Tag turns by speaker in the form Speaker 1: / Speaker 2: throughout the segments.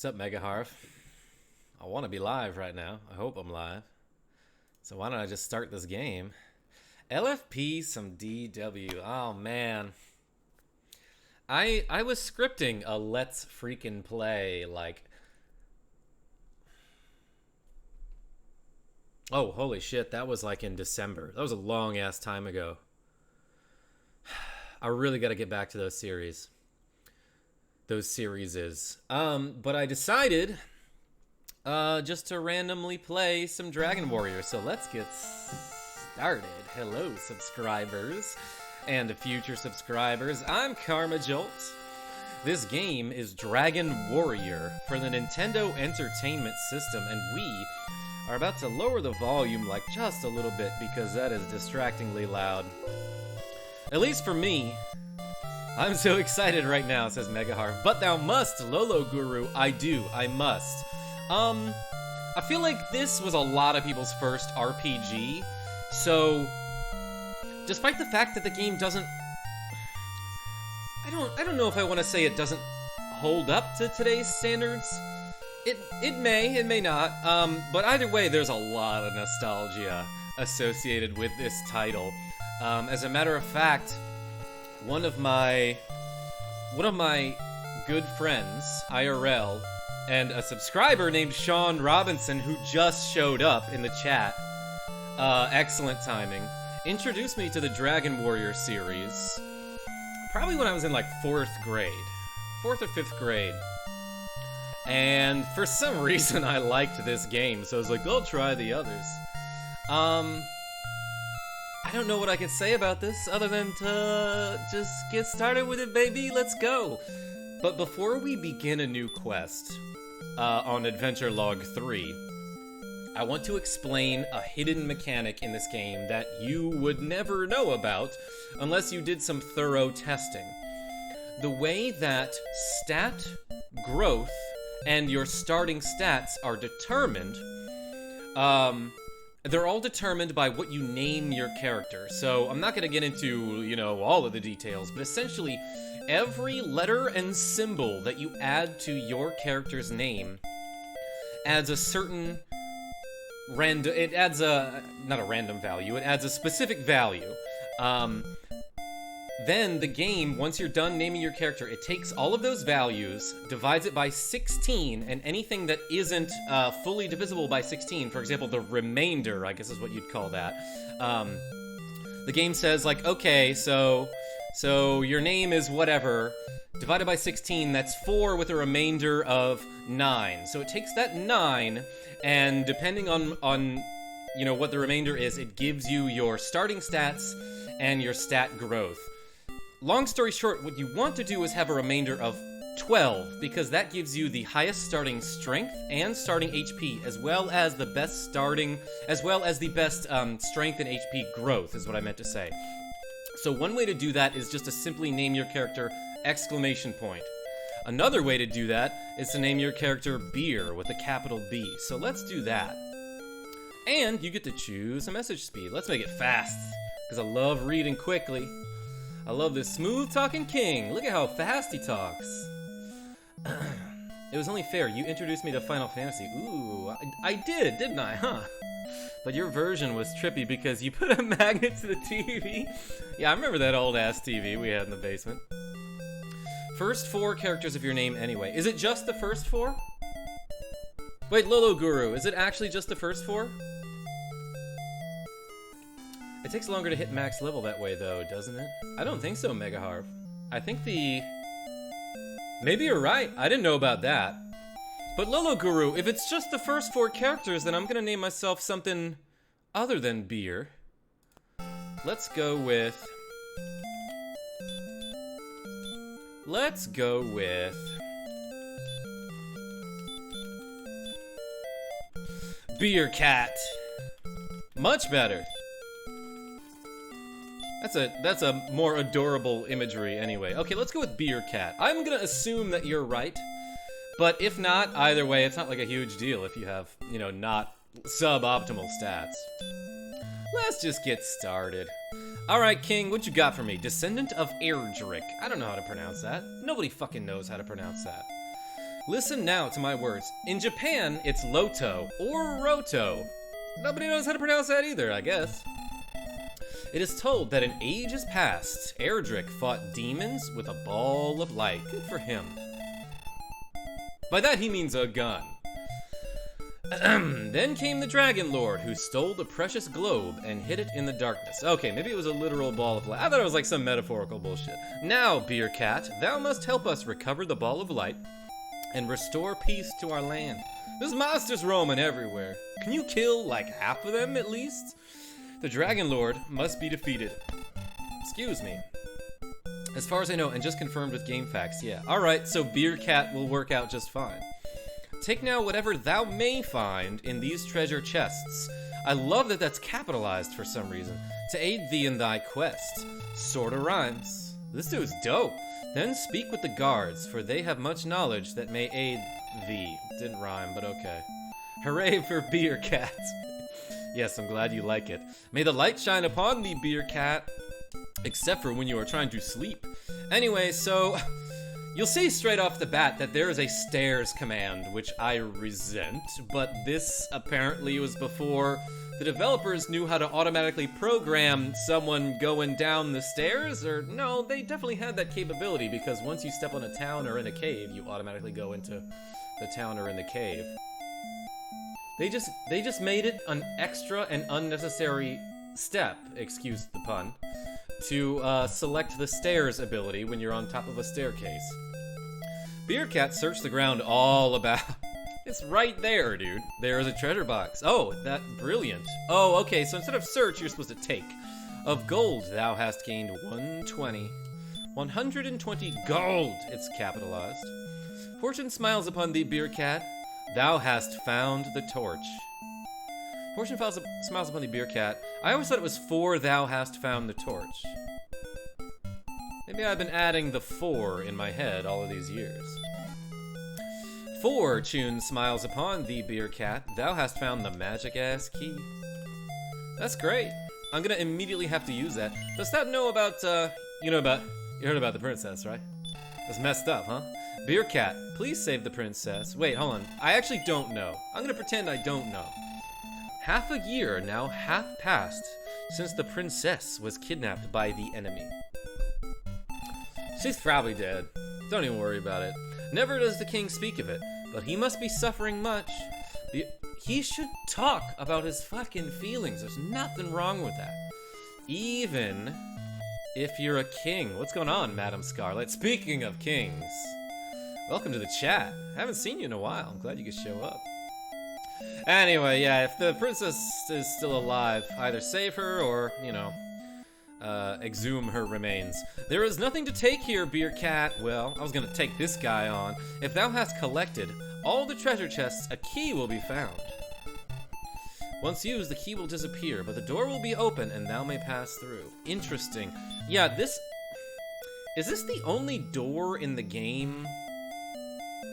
Speaker 1: What's up, Megaharf? I want to be live right now. I hope I'm live. So why don't I just start this game? LFP, some DW. Oh, man. I was scripting a let's freaking play, like... Oh, holy shit, that was like in December. That was a long-ass time ago. I really got to get back to those series. Those series. But I decided just to randomly play some Dragon Warrior. So let's get started. Hello, subscribers and future subscribers. I'm KarmaJolt. This game is Dragon Warrior for the Nintendo Entertainment System, and we are about to lower the volume like just a little bit because that is distractingly loud. At least for me. I'm so excited right now, says Megaharf. But thou must, Lolo Guru. I do. I must. I feel like this was a lot of people's first RPG. So, despite the fact that the game doesn't... I don't know if I want to say it doesn't hold up to today's standards. It may not. But either way, there's a lot of nostalgia associated with this title. As a matter of fact, one of my good friends, IRL, and a subscriber named Sean Robinson, who just showed up in the chat, excellent timing, introduced me to the Dragon Warrior series, probably when I was in like 4th or 5th grade. And for some reason I liked this game, so I was like, I'll try the others. I don't know what I can say about this other than to just get started with it, baby. Let's go. But before we begin a new quest on Adventure Log 3, I want to explain a hidden mechanic in this game that you would never know about unless you did some thorough testing. The way that stat growth and your starting stats are determined, they're all determined by what you name your character. So I'm not going to get into, all of the details, but essentially every letter and symbol that you add to your character's name adds a certain not a random value, it adds a specific value. Then the game, once you're done naming your character, it takes all of those values, divides it by 16, and anything that isn't fully divisible by 16, for example, the remainder, I guess is what you'd call that, the game says, like, okay, so your name is whatever, divided by 16, that's 4 with a remainder of 9. So it takes that 9, and depending on what the remainder is, it gives you your starting stats and your stat growth. Long story short, what you want to do is have a remainder of 12, because that gives you the highest starting strength and starting HP, as well as the best strength and HP growth, is what I meant to say. So one way to do that is just to simply name your character ! Another way to do that is to name your character Beer with a capital B. So let's do that. And you get to choose a message speed. Let's make it fast, because I love reading quickly. I love this smooth-talking king. Look at how fast he talks. It was only fair. You introduced me to Final Fantasy. Ooh, I did, didn't I, huh? But your version was trippy because you put a magnet to the TV. Yeah, I remember that old-ass TV we had in the basement. First 4 characters of your name anyway. Is it just the first 4? Wait, Lolo Guru, is it actually just the first 4? It takes longer to hit max level that way, though, doesn't it? I don't think so, Megaharf. I think Maybe you're right. I didn't know about that. But Lolo Guru, if it's just the first 4 characters, then I'm gonna name myself something other than Beer. Let's go with... Beer Cat. Much better. That's a more adorable imagery anyway. Okay, let's go with Beer Cat. I'm gonna assume that you're right, but if not, either way, it's not like a huge deal if you have, not suboptimal stats. Let's just get started. Alright, King, what you got for me? Descendant of Erdrick. I don't know how to pronounce that. Nobody fucking knows how to pronounce that. Listen now to my words. In Japan, it's Loto or Roto. Nobody knows how to pronounce that either, I guess. It is told that in ages past, Erdrick fought demons with a ball of light. Good for him. By that he means a gun. Then came the Dragon Lord, who stole the precious globe and hid it in the darkness. Okay, maybe it was a literal ball of light. I thought it was like some metaphorical bullshit. Now, Beer Cat, thou must help us recover the ball of light and restore peace to our land. There's monsters roaming everywhere. Can you kill like half of them at least? The Dragon Lord must be defeated. Excuse me. As far as I know, and just confirmed with GameFAQs, yeah. Alright, so Beer Cat will work out just fine. Take now whatever thou may find in these treasure chests. I love that that's capitalized for some reason. To aid thee in thy quest. Sorta rhymes. This dude's dope. Then speak with the guards, for they have much knowledge that may aid thee. Didn't rhyme, but okay. Hooray for Beer Cat. Yes, I'm glad you like it. May the light shine upon thee, Beer Cat. Except for when you are trying to sleep. Anyway, so you'll see straight off the bat that there is a stairs command, which I resent, but this apparently was before the developers knew how to automatically program someone going down the stairs, or no, they definitely had that capability, because once you step on a town or in a cave, you automatically go into the town or in the cave. They just made it an extra and unnecessary step, excuse the pun, to select the stairs ability when you're on top of a staircase. Beer Cat searched the ground all about. It's right there, dude. There is a treasure box. Oh, that brilliant. Oh, okay, so instead of search, you're supposed to take. Of gold, thou hast gained 120. 120 gold, it's capitalized. Fortune smiles upon thee, Beer Cat. Thou hast found the torch. Fortune smiles upon thee, Beer Cat. I always thought it was for thou hast found the torch. Maybe I've been adding the for in my head all of these years. Fortune smiles upon thee, Beer Cat. Thou hast found the magic-ass key. That's great. I'm gonna immediately have to use that. Does that know about, you heard about the princess, right? That's messed up, huh? Beer Cat, please save the princess. Wait, hold on. I actually don't know. I'm gonna pretend I don't know. Half a year now hath passed since the princess was kidnapped by the enemy. She's probably dead. Don't even worry about it. Never does the king speak of it, but he must be suffering much. He should talk about his fucking feelings. There's nothing wrong with that. Even if you're a king. What's going on, Madam Scarlet? Speaking of kings, welcome to the chat. I haven't seen you in a while. I'm glad you could show up. Anyway, yeah, if the princess is still alive, either save her or, exhume her remains. There is nothing to take here, Beer Cat. Well, I was gonna take this guy on. If thou hast collected all the treasure chests, a key will be found. Once used, the key will disappear, but the door will be open and thou may pass through. Interesting. Yeah, is this the only door in the game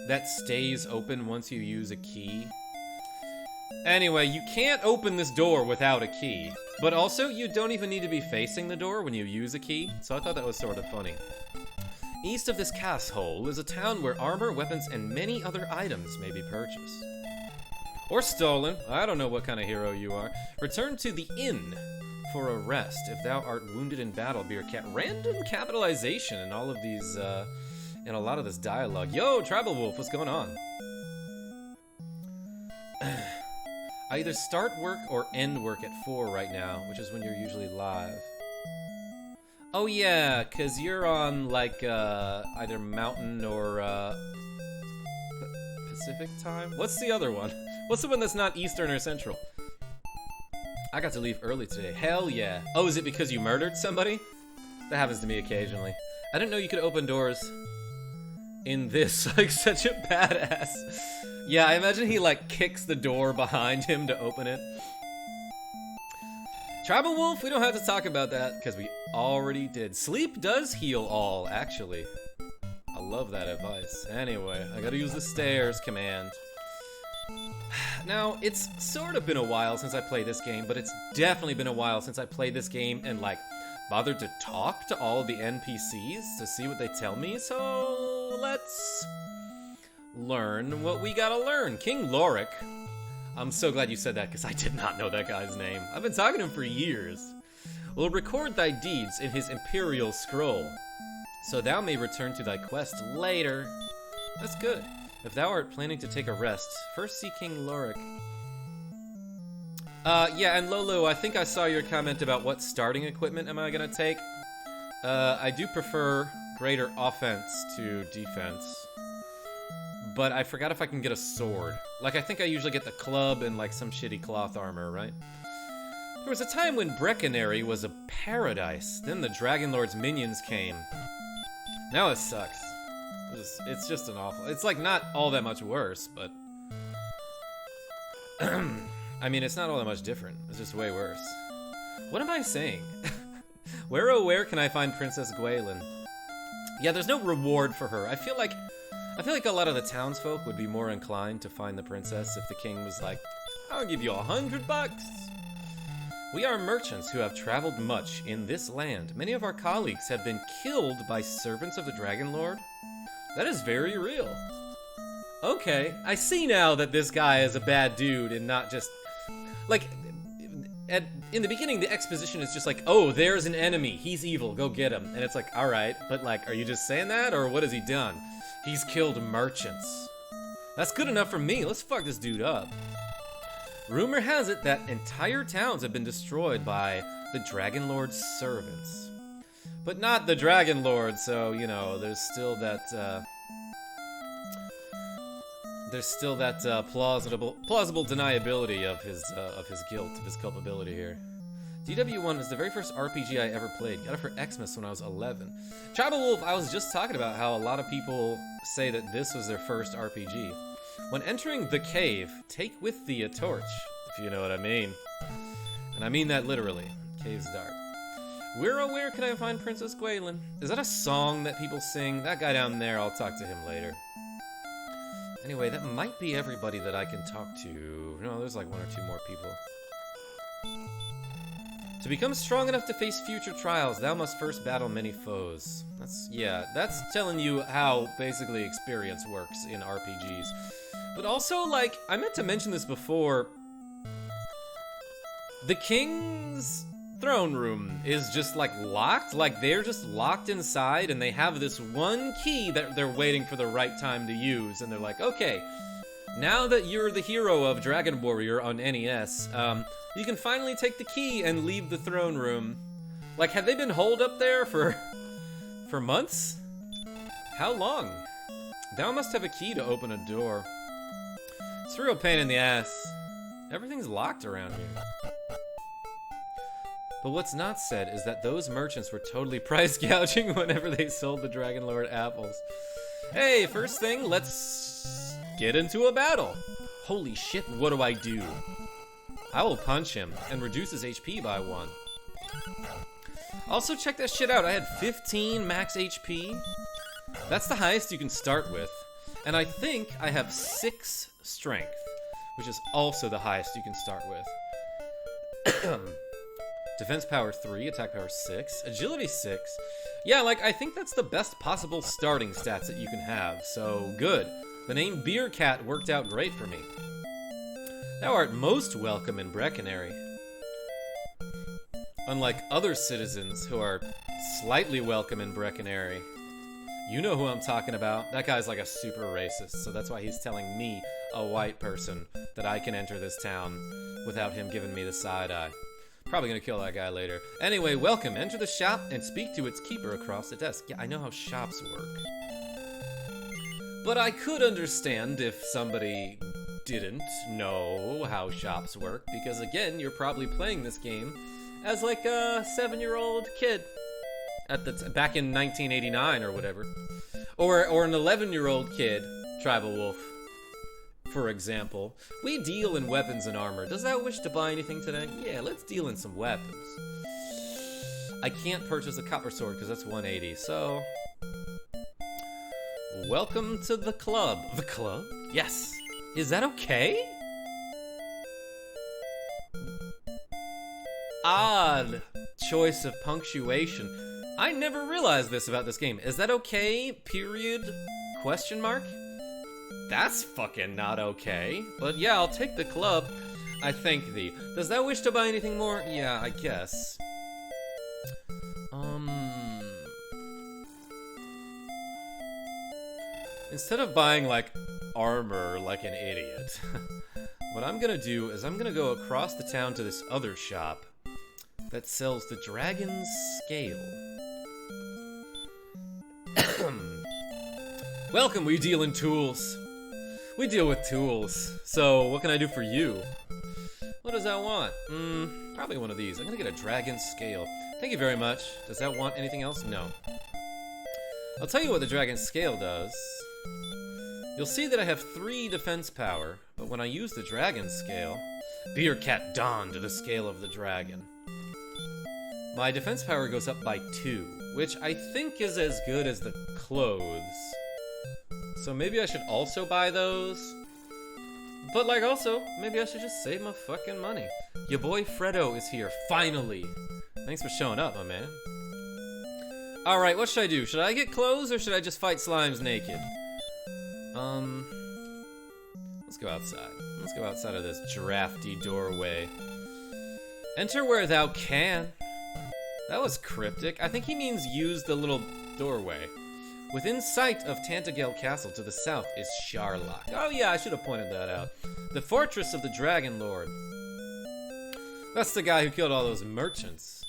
Speaker 1: that stays open once you use a key? Anyway, you can't open this door without a key. But also, you don't even need to be facing the door when you use a key, so I thought that was sort of funny. East of this castle is a town where armor, weapons, and many other items may be purchased. Or stolen. I don't know what kind of hero you are. Return to the inn for a rest if thou art wounded in battle, Beer Cat. Random capitalization in all of these, in a lot of this dialogue. Yo, Tribal Wolf, what's going on? I either start work or end work at 4 right now, which is when you're usually live. Oh yeah, cause you're on like either Mountain or Pacific time? What's the other one? What's the one that's not Eastern or Central? I got to leave early today. Hell yeah. Oh, is it because you murdered somebody? That happens to me occasionally. I didn't know you could open doors in this, like such a badass. Yeah, I imagine he like kicks the door behind him to open it. Tribal Wolf, we don't have to talk about that because we already did. Sleep does heal all, actually. I love that advice. Anyway, I gotta use the stairs command. Now, it's sort of been a while since I played this game, but it's definitely been a while since I played this game and like bothered to talk to all the NPCs to see what they tell me, so let's learn what we gotta learn. King Lorik. I'm so glad you said that, because I did not know that guy's name. I've been talking to him for years. Will record thy deeds in his imperial scroll, so thou may return to thy quest later. That's good. If thou art planning to take a rest, first see King Lorik. Yeah, and Lolo, I think I saw your comment about what starting equipment am I gonna take. I do prefer greater offense to defense, but I forgot if I can get a sword. Like, I think I usually get the club and, like, some shitty cloth armor, right? There was a time when Breckenary was a paradise. Then the Dragon Lord's minions came. Now it sucks. It's just an awful... It's, like, not all that much worse, but... I mean, it's not all that much different. It's just way worse. What am I saying? Where, oh, where can I find Princess Gwaelin? Yeah, there's no reward for her. I feel like a lot of the townsfolk would be more inclined to find the princess if the king was like, I'll give you $100. We are merchants who have traveled much in this land. Many of our colleagues have been killed by servants of the Dragon Lord. That is very real. Okay, I see now that this guy is a bad dude and not just... Like, in the beginning, the exposition is just like, oh, there's an enemy. He's evil. Go get him. And it's like, all right, but like, are you just saying that, or what has he done? He's killed merchants. That's good enough for me. Let's fuck this dude up. Rumor has it that entire towns have been destroyed by the Dragon Lord's servants. But not the Dragon Lord, so, you know, there's still that plausible deniability of his guilt, of his culpability here. DW1 is the very first RPG I ever played. Got it for Xmas when I was 11. Tribal Wolf, I was just talking about how a lot of people say that this was their first RPG. When entering the cave, take with thee a torch, if you know what I mean. And I mean that literally. Cave's dark. Where can I find Princess Gwaelin? Is that a song that people sing? That guy down there, I'll talk to him later. Anyway, that might be everybody that I can talk to. No, there's like one or two more people. To become strong enough to face future trials, thou must first battle many foes. That's telling you how basically experience works in RPGs. But also, like, I meant to mention this before, the king's throne room is just, like, locked. Like, they're just locked inside, and they have this one key that they're waiting for the right time to use. And they're like, okay, now that you're the hero of Dragon Warrior on NES, you can finally take the key and leave the throne room. Like, have they been holed up there for months? How long? Thou must have a key to open a door. It's a real pain in the ass. Everything's locked around here. But what's not said is that those merchants were totally price gouging whenever they sold the Dragon Lord apples. Hey, first thing, let's get into a battle. Holy shit, what do I do? I will punch him and reduce his HP by 1. Also, check that shit out. I had 15 max HP. That's the highest you can start with. And I think I have 6 strength, which is also the highest you can start with. Defense power 3, attack power 6, agility 6. Yeah, like, I think that's the best possible starting stats that you can have, so good. The name Beer Cat worked out great for me. Thou art most welcome in Breckenary. Unlike other citizens who are slightly welcome in Breckenary. You know who I'm talking about. That guy's like a super racist, so that's why he's telling me, a white person, that I can enter this town without him giving me the side eye. Probably gonna kill that guy later. Anyway, welcome. Enter the shop and speak to its keeper across the desk. Yeah, I know how shops work. But I could understand if somebody didn't know how shops work, because again, you're probably playing this game as like a 7-year-old kid at back in 1989 or whatever, or an 11-year-old kid, Tribal Wolf, for example. We deal in weapons and armor. Does thou wish to buy anything today? Yeah, let's deal in some weapons. I can't purchase a copper sword because that's 180, so welcome to the club. The club? Yes. Is that okay? Odd choice of punctuation. I never realized this about this game. Is that okay? Period? Question mark? That's fucking not okay. But yeah, I'll take the club. I thank thee. Does that wish to buy anything more? Yeah, I guess. Instead of buying, like, armor like an idiot, what I'm gonna do is I'm gonna go across the town to this other shop that sells the Dragon's Scale. Welcome, we deal in tools. We deal with tools. So, what can I do for you? What does that want? Probably one of these. I'm gonna get a Dragon's Scale. Thank you very much. Does that want anything else? No. I'll tell you what the Dragon's Scale does. You'll see that I have 3 defense power, but when I use the Dragon's Scale, Beer Cat Dawn to the scale of the dragon, my defense power goes up by 2, which I think is as good as the clothes. So maybe I should also buy those. But like also, maybe I should just save my fucking money. Your boy Fredo is here, finally. Thanks for showing up, my man. Alright, what should I do? Should I get clothes or should I just fight slimes naked? Let's go outside. Let's go outside of this drafty doorway. Enter where thou can. That was cryptic. I think he means use the little doorway. Within sight of Tantegel Castle to the south is Sharlock. Oh yeah, I should have pointed that out. The fortress of the Dragon Lord. That's the guy who killed all those merchants.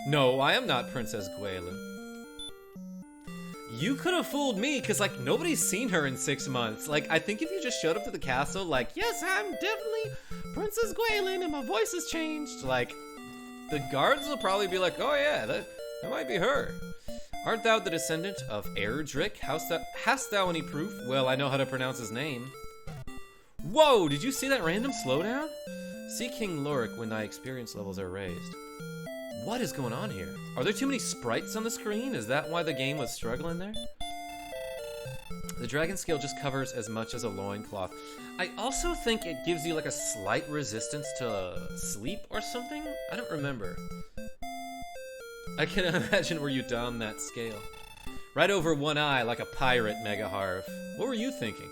Speaker 1: No, I am not Princess Gwaelin. You could have fooled me, because, like, nobody's seen her in 6 months. Like, I think if you just showed up to the castle, like, yes, I'm definitely Princess Gwaelin, and my voice has changed, like, the guards will probably be like, oh yeah, that might be her. Art thou the descendant of Erdrick? Hast thou any proof? Well, I know how to pronounce his name. Whoa, did you see that random slowdown? See King Lorik when thy experience levels are raised. What is going on here? Are there too many sprites on the screen? Is that why the game was struggling there? The Dragon Scale just covers as much as a loincloth. I also think it gives you like a slight resistance to sleep or something? I don't remember. I can imagine where you don that scale. Right over one eye like a pirate, Megaharv. What were you thinking?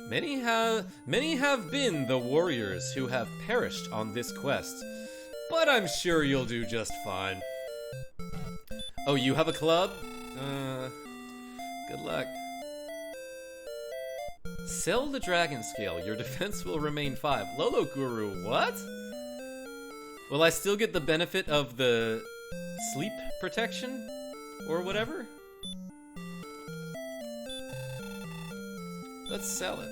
Speaker 1: Many have been the warriors who have perished on this quest. But I'm sure you'll do just fine. Oh, you have a club? Good luck. Sell the Dragon Scale. Your defense will remain 5. Lolo Guru, what? Will I still get the benefit of the sleep protection? Or whatever? Let's sell it.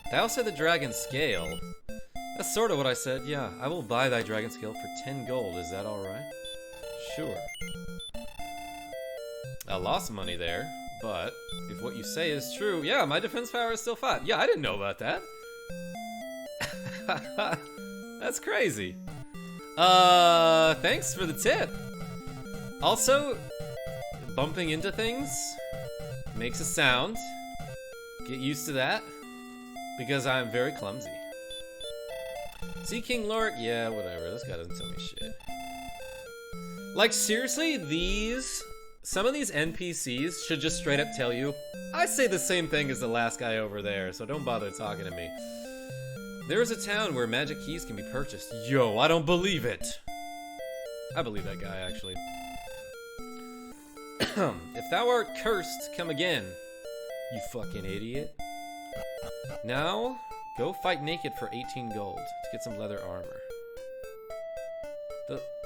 Speaker 1: Thou said the Dragon Scale. That's sort of what I said, yeah. I will buy thy Dragon Scale for 10 gold, is that alright? Sure. I lost money there, but if what you say is true, yeah, my defense power is still 5. Yeah, I didn't know about that. That's crazy. Thanks for the tip. Also, bumping into things makes a sound. Get used to that, because I'm very clumsy. See King Lorik? Yeah, whatever. This guy doesn't tell me shit. Like, seriously, some of these NPCs should just straight up tell you, I say the same thing as the last guy over there, so don't bother talking to me. There is a town where magic keys can be purchased. Yo, I don't believe it. I believe that guy, actually. If thou art cursed, come again. You fucking idiot. Now, go fight naked for 18 gold to get some leather armor.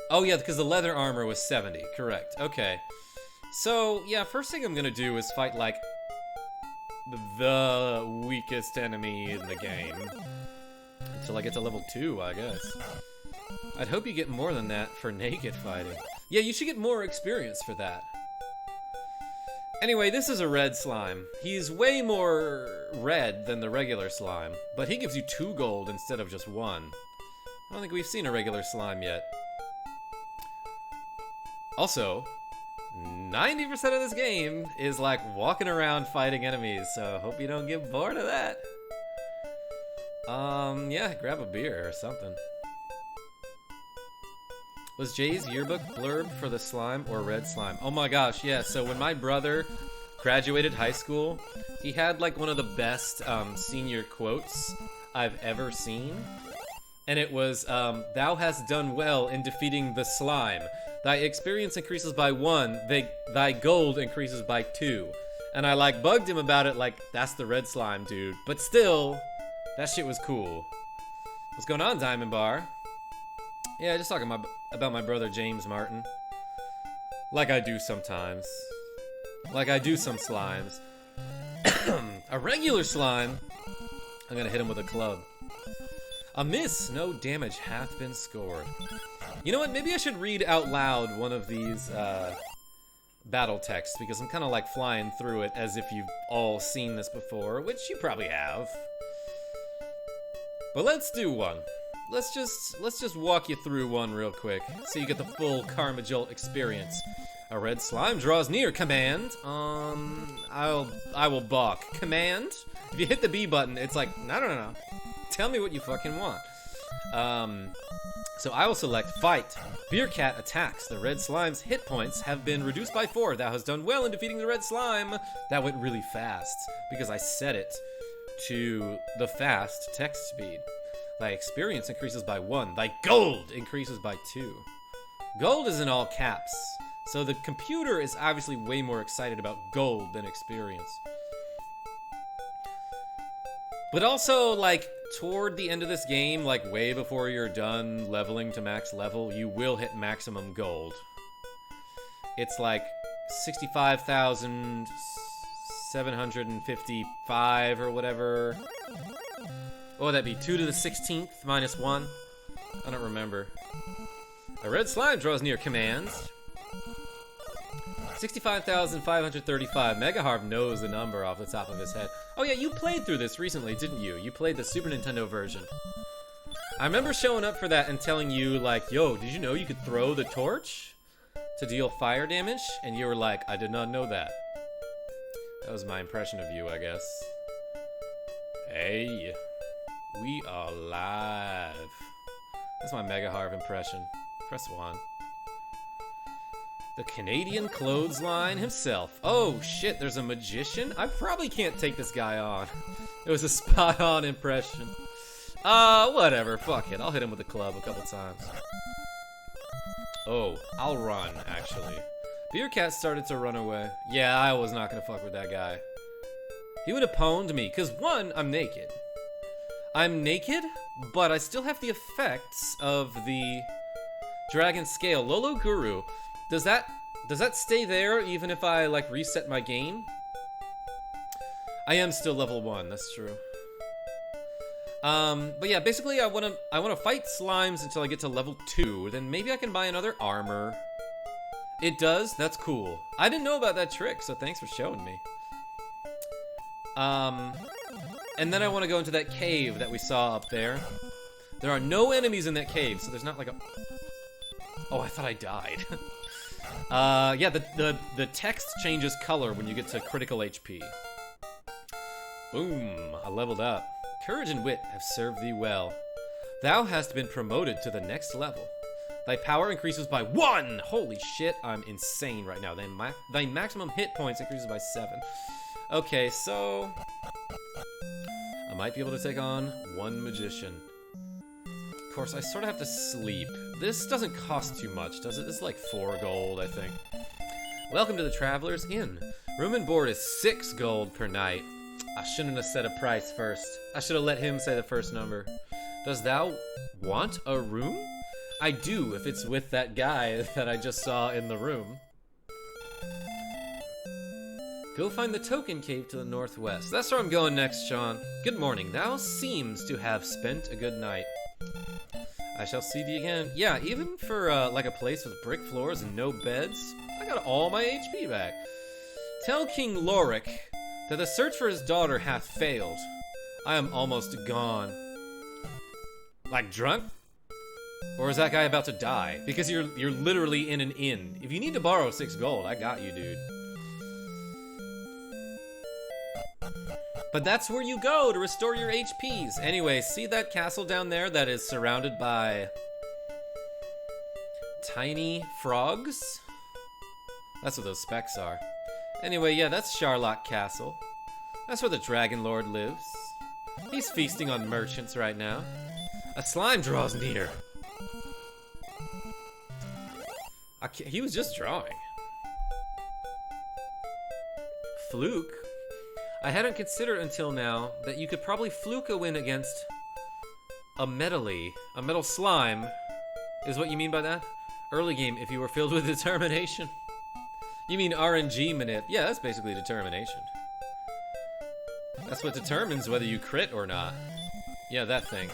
Speaker 1: Oh yeah, because the leather armor was 70, correct. Okay. So, yeah, first thing I'm gonna do is fight, like, the weakest enemy in the game. Until I get to level 2, I guess. I'd hope you get more than that for naked fighting. Yeah, you should get more experience for that. Anyway, this is a red slime. He's way more red than the regular slime, but he gives you 2 gold instead of just 1. I don't think we've seen a regular slime yet. Also, 90% of this game is like walking around fighting enemies, so hope you don't get bored of that. Yeah, grab a beer or something. Was Jay's yearbook blurb for the slime or red slime? Oh my gosh, yeah, so when my brother graduated high school, he had like one of the best senior quotes I've ever seen. And it was, thou hast done well in defeating the slime. Thy experience increases by 1, thy gold increases by 2. And I like bugged him about it like, that's the red slime, dude. But still, that shit was cool. What's going on, Diamond Bar? Yeah, just talking about my brother James Martin. Like I do sometimes. Like I do some slimes. A regular slime, I'm gonna hit him with a club. A miss, no damage hath been scored. You know what, maybe I should read out loud one of these battle texts, because I'm kind of like flying through it as if you've all seen this before, which you probably have. But let's do one. Let's just walk you through one real quick, so you get the full KarmaJolt experience. A red slime draws near. Command. I will balk. Command. If you hit the B button, it's like, no. Tell me what you fucking want. So I will select fight. Beer Cat attacks. The red slime's hit points have been reduced by 4. Thou hast done well in defeating the red slime. That went really fast because I set it to the fast text speed. Thy experience increases by 1. Thy gold increases by 2. Gold is in all caps. So the computer is obviously way more excited about gold than experience. But also, like, toward the end of this game, like way before you're done leveling to max level, you will hit maximum gold. It's like 65,755 or whatever. What would that be? 2 to the 16th minus 1? I don't remember. A red slime draws near. Commands. 65,535. Megaharv knows the number off the top of his head. Oh yeah, you played through this recently, didn't you? You played the Super Nintendo version. I remember showing up for that and telling you, like, yo, did you know you could throw the torch to deal fire damage? And you were like, I did not know that. That was my impression of you, I guess. Hey, we are live. That's my Megaharv impression. Press 1. The Canadian clothesline himself. Oh shit, there's a magician? I probably can't take this guy on. It was a spot-on impression. Whatever, fuck it. I'll hit him with a club a couple times. Oh, I'll run, actually. Beer Cat started to run away. Yeah, I was not gonna fuck with that guy. He would have pwned me, because 1, I'm naked. I'm naked, but I still have the effects of the Dragon Scale. Lolo Guru. Does that stay there even if I like reset my game? I am still level 1, that's true. But yeah, basically I wanna fight slimes until I get to level 2, then maybe I can buy another armor. It does? That's cool. I didn't know about that trick, so thanks for showing me. And then I want to go into that cave that we saw up there. There are no enemies in that cave, so there's not like a... Oh, I thought I died. Yeah, the text changes color when you get to critical HP. Boom, I leveled up. Courage and wit have served thee well. Thou hast been promoted to the next level. Thy power increases by 1! Holy shit, I'm insane right now. Thy maximum hit points increases by 7. Okay, so... I might be able to take on 1 magician. Of course, I sort of have to sleep. This doesn't cost too much, does it? This is like 4 gold, I think. Welcome to the Traveler's Inn. Room and board is 6 gold per night. I shouldn't have said a price first. I should have let him say the first number. Does thou want a room? I do, if it's with that guy that I just saw in the room. Go find the token cave to the northwest. That's where I'm going next, Sean. Good morning. Thou seems to have spent a good night. I shall see thee again. Yeah, even for like a place with brick floors and no beds, I got all my HP back. Tell King Lorik that the search for his daughter hath failed. I am almost gone. Like drunk? Or is that guy about to die? Because you're literally in an inn. If you need to borrow 6 gold, I got you, dude. But that's where you go to restore your HPs. Anyway, see that castle down there that is surrounded by tiny frogs? That's what those specks are. Anyway, yeah, that's Charlotte Castle. That's where the Dragon Lord lives. He's feasting on merchants right now. A slime draws near. He was just drawing. Fluke? I hadn't considered until now that you could probably fluke a win against a metal slime. Is what you mean by that? Early game, if you were filled with determination. You mean RNG manip? Yeah, that's basically determination. That's what determines whether you crit or not. Yeah, that thing.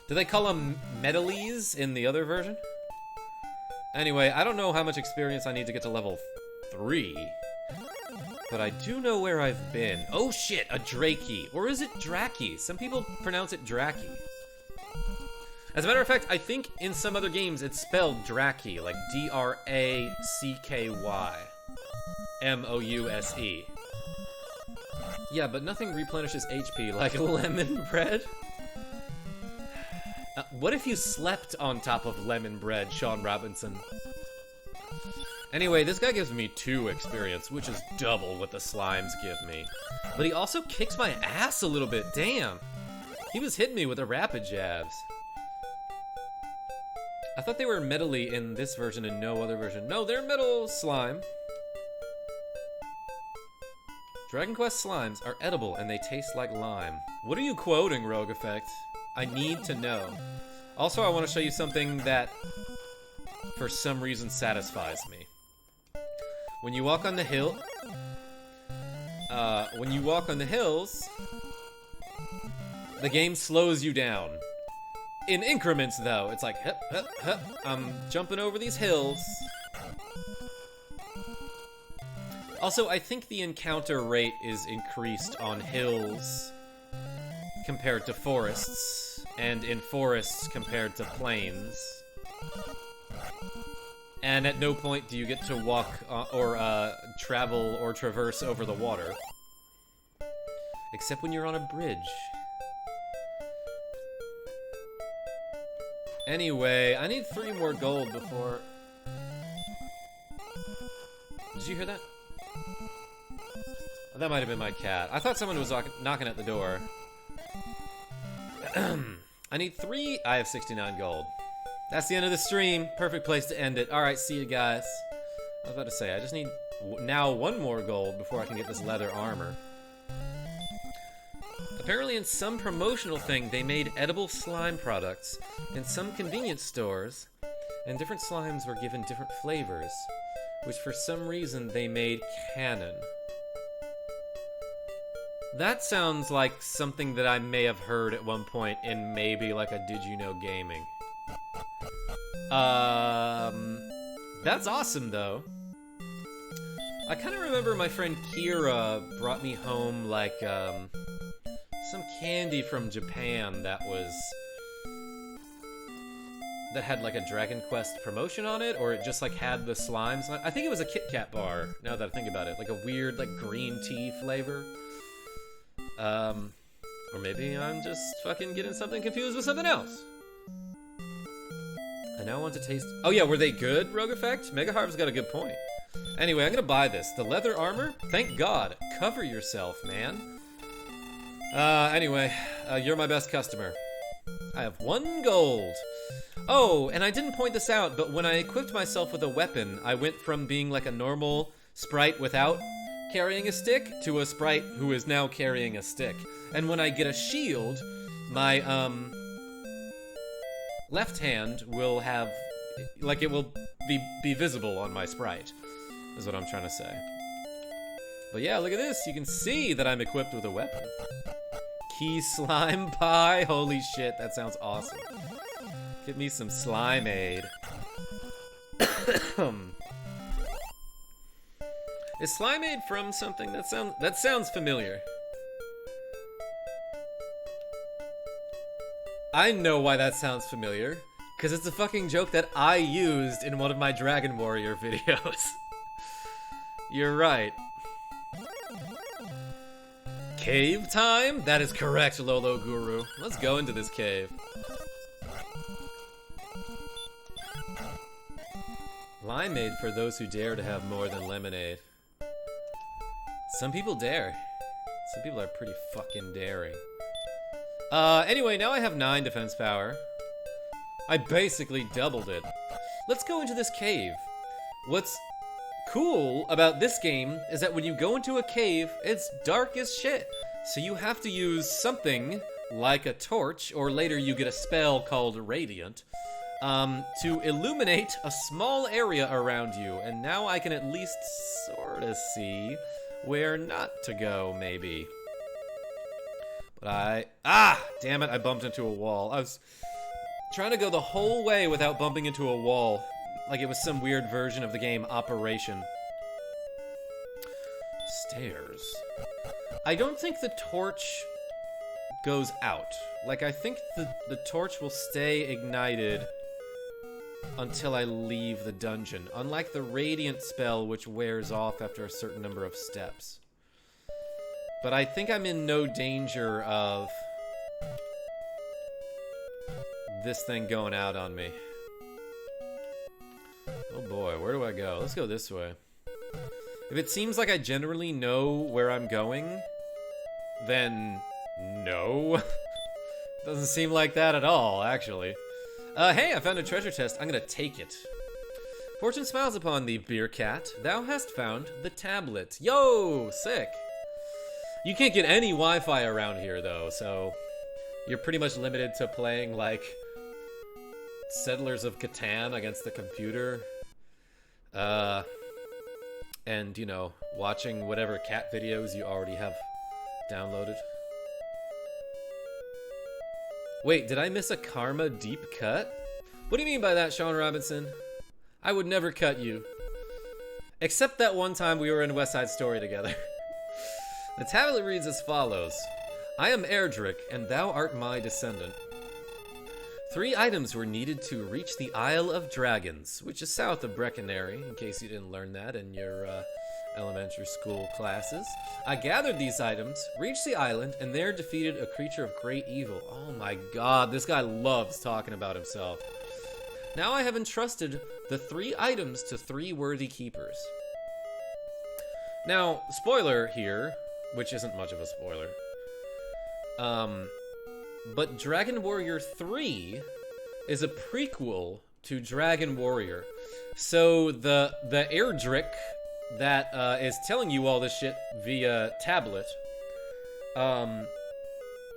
Speaker 1: Do they call them metalies in the other version? Anyway, I don't know how much experience I need to get to level 3. But I do know where I've been. Oh shit, a Drakey. Or is it Draki? Some people pronounce it Draki. As a matter of fact, I think in some other games it's spelled Draki, like D-R-A-C-K-Y. M-O-U-S-E. Yeah, but nothing replenishes HP like lemon bread. What if you slept on top of lemon bread, Sean Robinson? Anyway, this guy gives me 2 experience, which is double what the slimes give me. But he also kicks my ass a little bit, damn. He was hitting me with the rapid jabs. I thought they were metally in this version and no other version. No, they're metal slime. Dragon Quest slimes are edible and they taste like lime. What are you quoting, Rogue Effect? I need to know. Also, I want to show you something that, for some reason, satisfies me. When you walk on the hill, the game slows you down. In increments, though. It's like, hup, hup, hup. I'm jumping over these hills. Also, I think the encounter rate is increased on hills compared to forests, and in forests compared to plains. And at no point do you get to walk or travel or traverse over the water. Except when you're on a bridge. Anyway, I need 3 more gold before... Did you hear that? That might have been my cat. I thought someone was knocking at the door. I need 3... I have 69 gold. That's the end of the stream. Perfect place to end it. Alright, see you guys. I was about to say, I just need now 1 more gold before I can get this leather armor. Apparently in some promotional thing, they made edible slime products in some convenience stores, and different slimes were given different flavors, which for some reason they made canon. That sounds like something that I may have heard at one point in maybe like a Did You Know Gaming. That's awesome though. I kind of remember my friend Kira brought me home like, some candy from Japan that had like a Dragon Quest promotion on it, or it just like had the slimes. I think it was a Kit Kat bar, now that I think about it. Like a weird like green tea flavor. Or maybe I'm just fucking getting something confused with something else. I now want to taste... Oh yeah, were they good, Rogue Effect? Mega Harv's got a good point. Anyway, I'm gonna buy this. The leather armor? Thank God. Cover yourself, man. Anyway, you're my best customer. I have 1 gold. Oh, and I didn't point this out, but when I equipped myself with a weapon, I went from being like a normal sprite without carrying a stick to a sprite who is now carrying a stick. And when I get a shield, my, left hand will have, like, it will be visible on my sprite, is what I'm trying to say. But yeah, look at this. You can see that I'm equipped with a weapon. Key slime pie. Holy shit, that sounds awesome. Give me some slime-aid. Is slime-aid from something? That sounds familiar. I know why that sounds familiar. Because it's a fucking joke that I used in one of my Dragon Warrior videos. You're right. Cave time? That is correct, Lolo Guru. Let's go into this cave. Limeade for those who dare to have more than lemonade. Some people dare. Some people are pretty fucking daring. Anyway, now I have 9 defense power. I basically doubled it. Let's go into this cave. What's cool about this game is that when you go into a cave, it's dark as shit. So you have to use something like a torch, or later you get a spell called Radiant, to illuminate a small area around you. And now I can at least sort of see where not to go, maybe. But damn it, I bumped into a wall. I was trying to go the whole way without bumping into a wall. Like it was some weird version of the game Operation. Stairs. I don't think the torch goes out. Like, I think the torch will stay ignited until I leave the dungeon. Unlike the Radiant spell, which wears off after a certain number of steps. But I think I'm in no danger of this thing going out on me. Oh boy, where do I go? Let's go this way. If it seems like I generally know where I'm going, then no. Doesn't seem like that at all, actually. Hey, I found a treasure chest. I'm gonna take it. Fortune smiles upon thee, beer cat. Thou hast found the tablet. Yo, sick. You can't get any Wi-Fi around here, though, so you're pretty much limited to playing, like, Settlers of Catan against the computer. And, you know, watching whatever cat videos you already have downloaded. Wait, did I miss a Karma deep cut? What do you mean by that, Sean Robinson? I would never cut you. Except that one time we were in West Side Story together. The tablet reads as follows. I am Erdrick, and thou art my descendant. 3 items were needed to reach the Isle of Dragons, which is south of Breckenary, in case you didn't learn that in your elementary school classes. I gathered these items, reached the island, and there defeated a creature of great evil. Oh my god, this guy loves talking about himself. Now I have entrusted the 3 items to 3 worthy keepers. Now, spoiler here, which isn't much of a spoiler. But Dragon Warrior 3 is a prequel to Dragon Warrior. So the Erdrick that is telling you all this shit via tablet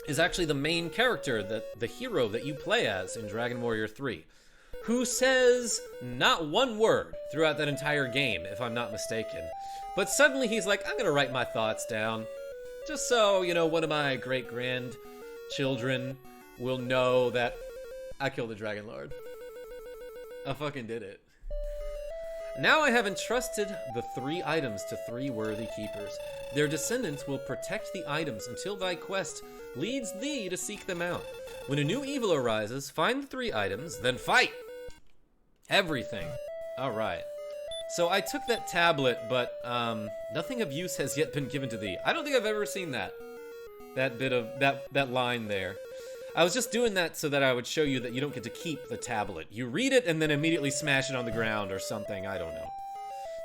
Speaker 1: is actually the main character, the hero that you play as in Dragon Warrior 3, who says not one word throughout that entire game, if I'm not mistaken. But suddenly he's like, I'm gonna write my thoughts down, just so, you know, one of my great-grandchildren will know that I killed the Dragon Lord. I fucking did it. Now I have entrusted the 3 items to 3 worthy keepers. Their descendants will protect the items until thy quest leads thee to seek them out. When a new evil arises, find the 3 items, then fight! Everything. Alright. So I took that tablet, but nothing of use has yet been given to thee. I don't think I've ever seen that bit of, that line there. I was just doing that so that I would show you that you don't get to keep the tablet. You read it and then immediately smash it on the ground or something, I don't know.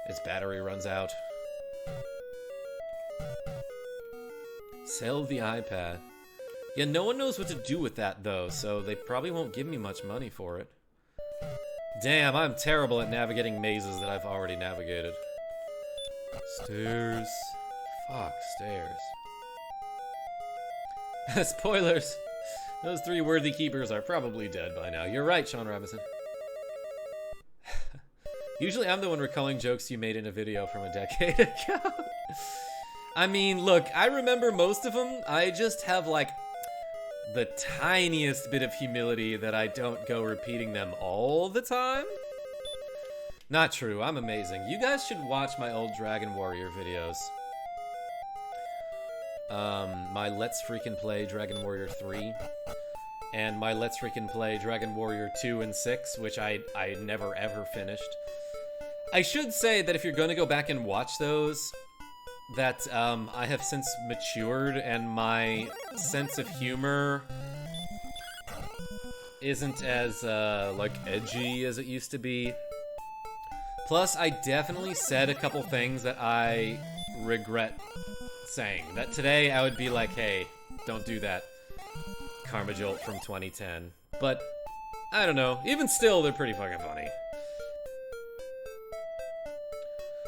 Speaker 1: Its battery runs out. Sell the iPad. Yeah, no one knows what to do with that though, so they probably won't give me much money for it. Damn, I'm terrible at navigating mazes that I've already navigated. Stairs. Fuck, stairs. Spoilers. Those 3 worthy keepers are probably dead by now. You're right, Sean Robinson. Usually I'm the one recalling jokes you made in a video from a decade ago. I mean, look, I remember most of them. I just have, like, the tiniest bit of humility that I don't go repeating them all the time. Not true, I'm amazing. You guys should watch my old Dragon Warrior videos. My Let's Freaking Play Dragon Warrior 3, and my Let's Freaking Play Dragon Warrior 2 and 6, which I never ever finished. I should say that if you're gonna go back and watch those, that I have since matured and my sense of humor isn't as like edgy as it used to be. Plus, I definitely said a couple things that I regret saying. That today I would be like, hey, don't do that. KarmaJolt from 2010. But, I don't know. Even still, they're pretty fucking funny.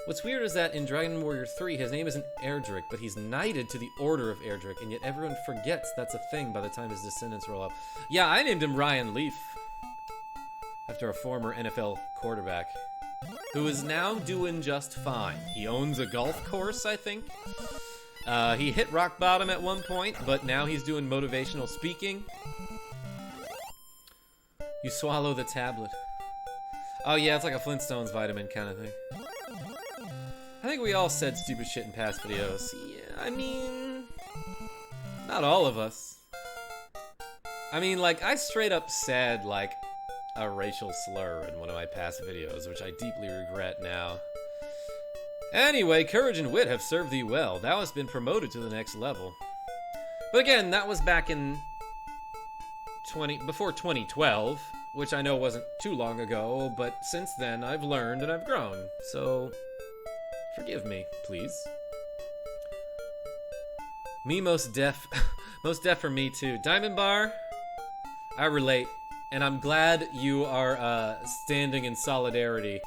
Speaker 1: What's weird is that in Dragon Warrior 3, his name isn't Erdrick, but he's knighted to the Order of Erdrick, and yet everyone forgets that's a thing by the time his descendants roll up. Yeah, I named him Ryan Leaf, after a former NFL quarterback, who is now doing just fine. He owns a golf course, I think. He hit rock bottom at one point, but now he's doing motivational speaking. You swallow the tablet. Oh yeah, it's like a Flintstones vitamin kind of thing. I think we all said stupid shit in past videos. Yeah, I mean, not all of us. I mean, like, I straight up said, like, a racial slur in one of my past videos, which I deeply regret now. Anyway, courage and wit have served thee well. Thou hast been promoted to the next level. But again, that was back in before 2012, which I know wasn't too long ago, but since then I've learned and I've grown, so forgive me, please. Me most deaf, most deaf for me too. Diamond Bar, I relate, and I'm glad you are standing in solidarity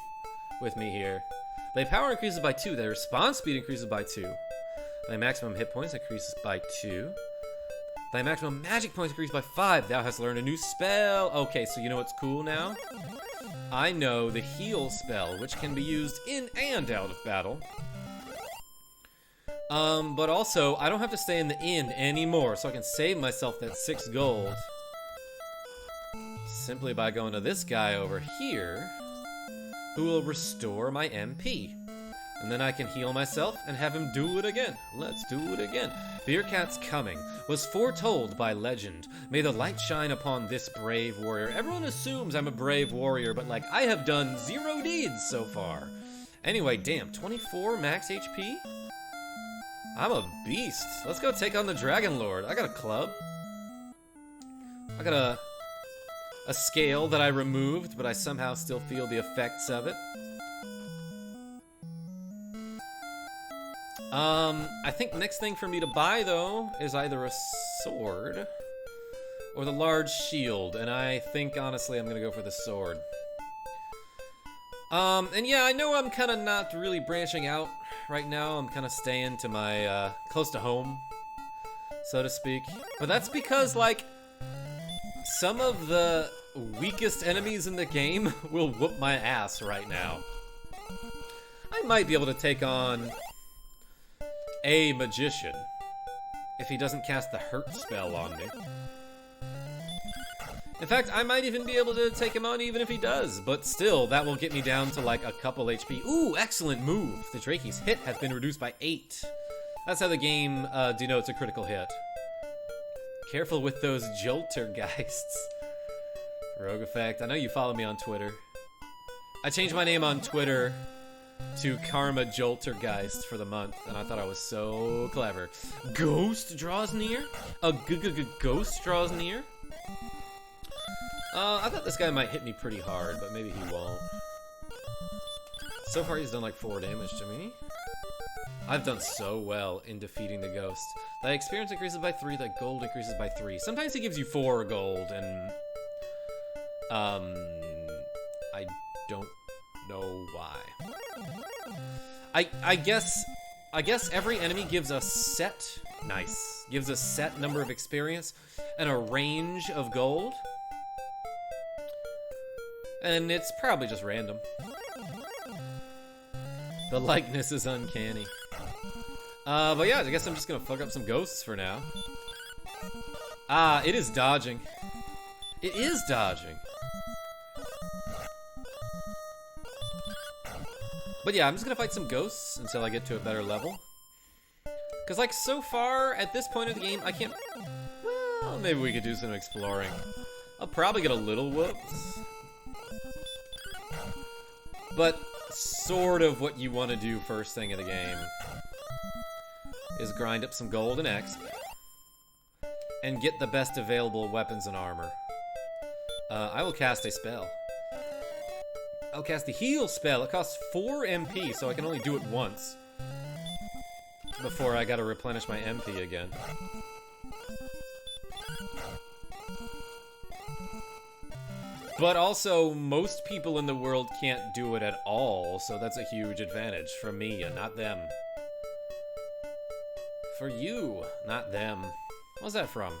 Speaker 1: with me here. Thy power increases by 2, thy response speed increases by 2. Thy maximum hit points increases by 2. Thy maximum magic points increase by 5. Thou hast learned a new spell. Okay, so you know what's cool now? I know the heal spell, which can be used in and out of battle. But also, I don't have to stay in the inn anymore, so I can save myself that 6 gold. Simply by going to this guy over here, who will restore my MP. And then I can heal myself and have him do it again. Let's do it again. Beercat's coming was foretold by legend. May the light shine upon this brave warrior. Everyone assumes I'm a brave warrior, but like, I have done 0 deeds so far. Anyway, damn, 24 max HP? I'm a beast. Let's go take on the Dragon Lord. I got a club. I got a scale that I removed, but I somehow still feel the effects of it. I think next thing for me to buy, though, is either a sword or the large shield, and I think, honestly, I'm gonna go for the sword. And yeah, I know I'm kind of not really branching out right now. I'm kind of staying to my, close to home, so to speak. But that's because, like, some of the weakest enemies in the game will whoop my ass right now. I might be able to take on a magician if he doesn't cast the hurt spell on me. In fact, I might even be able to take him on even if he does, but still, that will get me down to like a couple HP. Ooh, excellent move! The Drakey's hit has been reduced by 8. That's how the game denotes a critical hit. Careful with those Joltergeists. Rogue Effect, I know you follow me on Twitter. I changed my name on Twitter to KarmaJoltergeist for the month, and I thought I was so clever. Ghost draws near? A ghost draws near? I thought this guy might hit me pretty hard, but maybe he won't. So far he's done like 4 damage to me. I've done so well in defeating the ghost. Thy experience increases by 3, thy gold increases by 3. Sometimes he gives you 4 gold, and I don't know why. I guess every enemy gives a set number of experience and a range of gold. And it's probably just random. The likeness is uncanny. But yeah, I guess I'm just gonna fuck up some ghosts for now. Ah, it is dodging. It is dodging. But yeah, I'm just gonna fight some ghosts until I get to a better level. Cause like so far, at this point of the game, I can't... Well, maybe we could do some exploring. I'll probably get a little whoops. But sort of what you want to do first thing in the game is grind up some gold and X and get the best available weapons and armor. I will cast a spell. I'll cast the heal spell. It costs 4 MP, so I can only do it once. before I gotta replenish my MP again. But also, most people in the world can't do it at all, so that's a huge advantage for me and not them. For you, not them. What's that from?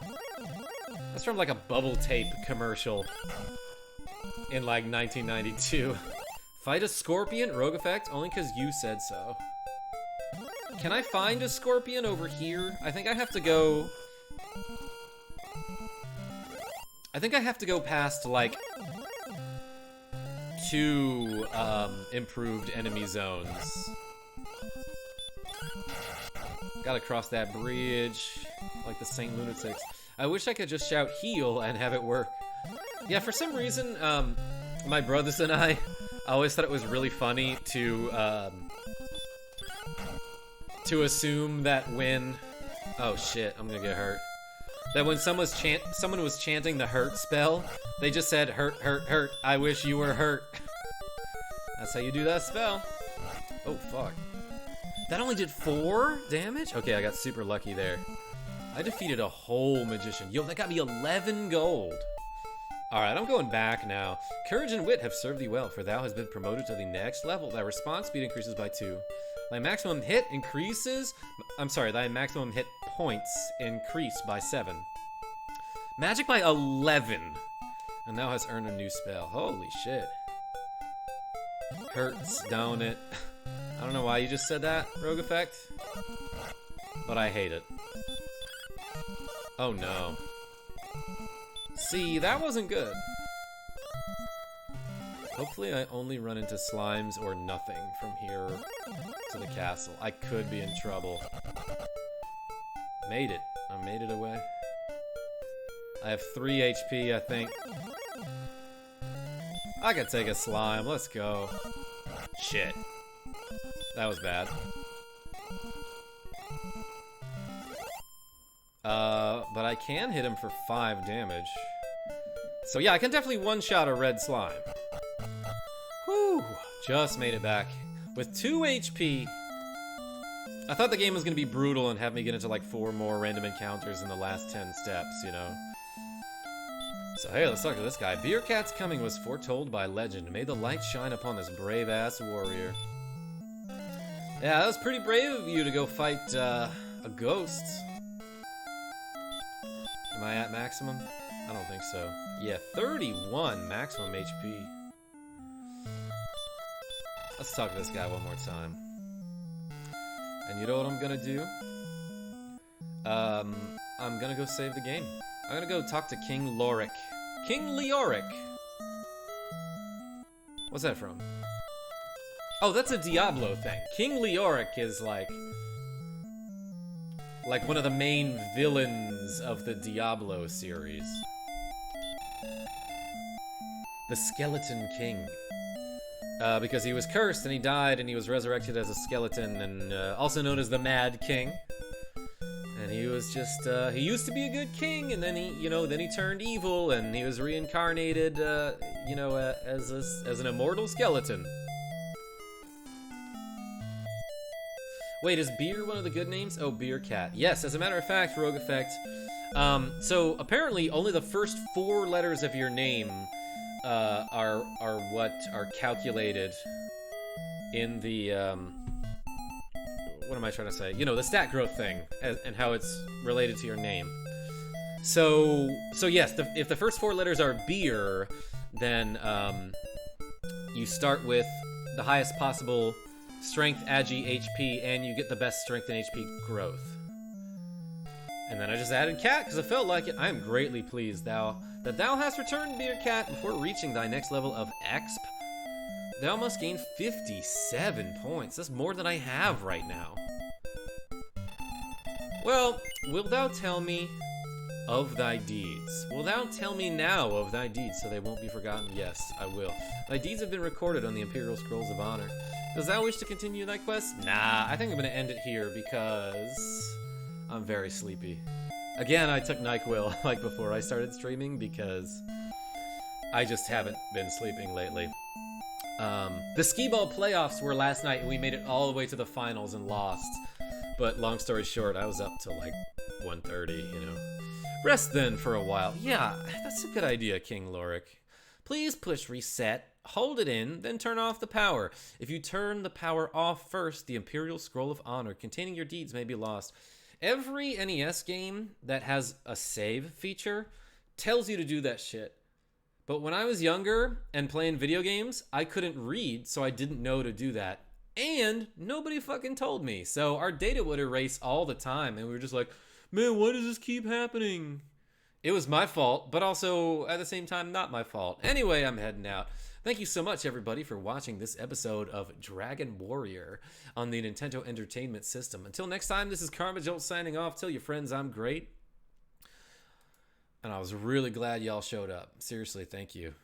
Speaker 1: That's from like a bubble tape commercial in like 1992. Fight a scorpion? Rogue effect? Only because you said so. Can I find a scorpion over here? I think I have to go... I think I have to go past like 2 improved enemy zones. Gotta cross that bridge like the Saint Lunatics. I wish I could just shout heal and have it work. Yeah, for some reason, my brothers and I always thought it was really funny to assume that when... Oh shit, I'm gonna get hurt. That when someone was chanting the hurt spell, they just said, hurt, hurt, hurt, I wish you were hurt. That's how you do that spell. Oh, fuck. That only did 4 damage? Okay, I got super lucky there. I defeated a whole magician. Yo, that got me 11 gold. Alright, I'm going back now. Courage and wit have served thee well, for thou hast been promoted to the next level. Thy response speed increases by 2. Thy maximum hit increases... I'm sorry, thy maximum hit points increase by 7. Magic by 11. And thou hast earned a new spell. Holy shit. Hurts, don't it? I don't know why you just said that, Rogue Effect. But I hate it. Oh no. See, that wasn't good. Hopefully I only run into slimes or nothing from here to the castle. I could be in trouble. Made it. I made it away. I have 3 HP, I think. I could take a slime. Let's go. Shit. That was bad. But I can hit him for 5 damage. So yeah, I can definitely one-shot a red slime. Whew. Just made it back. With 2 HP. I thought the game was gonna be brutal and have me get into like 4 more random encounters in the last 10 steps, you know? So hey, let's talk to this guy. Beer Cat's coming was foretold by legend. May the light shine upon this brave-ass warrior. Yeah, that was pretty brave of you to go fight a ghost. Am I at maximum? I don't think so. Yeah, 31 maximum HP. Let's talk to this guy one more time. And you know what I'm gonna do? I'm gonna go save the game. I'm gonna go talk to King Lorik. King Leoric! What's that from? Oh, that's a Diablo thing. King Leoric is like one of the main villains of the Diablo series. The Skeleton King. Because he was cursed and he died and he was resurrected as a skeleton and also known as the Mad King. And he was just, he used to be a good king and then he, then he turned evil and he was reincarnated, as an immortal skeleton. Wait, is Beer one of the good names? Oh, Beer Cat. Yes, as a matter of fact, Rogue Effect. So apparently only the first 4 letters of your name are what are calculated in the what am I trying to say? The stat growth thing and how it's related to your name. So yes, if the first 4 letters are beer, then you start with the highest possible strength, agi, HP, and you get the best strength and HP growth. And then I just added cat because I felt like it. I am greatly pleased that thou hast returned, Beer Cat. Before reaching thy next level of exp, thou must gain 57 points. That's more than I have right now. Well, wilt thou tell me of thy deeds? Will thou tell me now of thy deeds so they won't be forgotten? Yes, I will. Thy deeds have been recorded on the Imperial Scrolls of Honor. Does thou wish to continue thy quest? Nah, I think I'm gonna end it here because I'm very sleepy. Again, I took NyQuil like before I started streaming because I just haven't been sleeping lately. The skee ball playoffs were last night and we made it all the way to the finals and lost. But long story short, I was up till like 1:30, you know. Rest then for a while. Yeah, that's a good idea, King Lorik. Please push reset, hold it in, then turn off the power. If you turn the power off first, the Imperial Scroll of Honor containing your deeds may be lost. Every NES game that has a save feature tells you to do that shit. But when I was younger and playing video games, I couldn't read, so I didn't know to do that. And nobody fucking told me. So our data would erase all the time, and we were just like, man, why does this keep happening? It was my fault, but also at the same time not my fault. Anyway, I'm heading out. Thank you so much, everybody, for watching this episode of Dragon Warrior on the Nintendo Entertainment System. Until next time, this is KarmaJolt signing off. Tell your friends I'm great. And I was really glad y'all showed up. Seriously, thank you.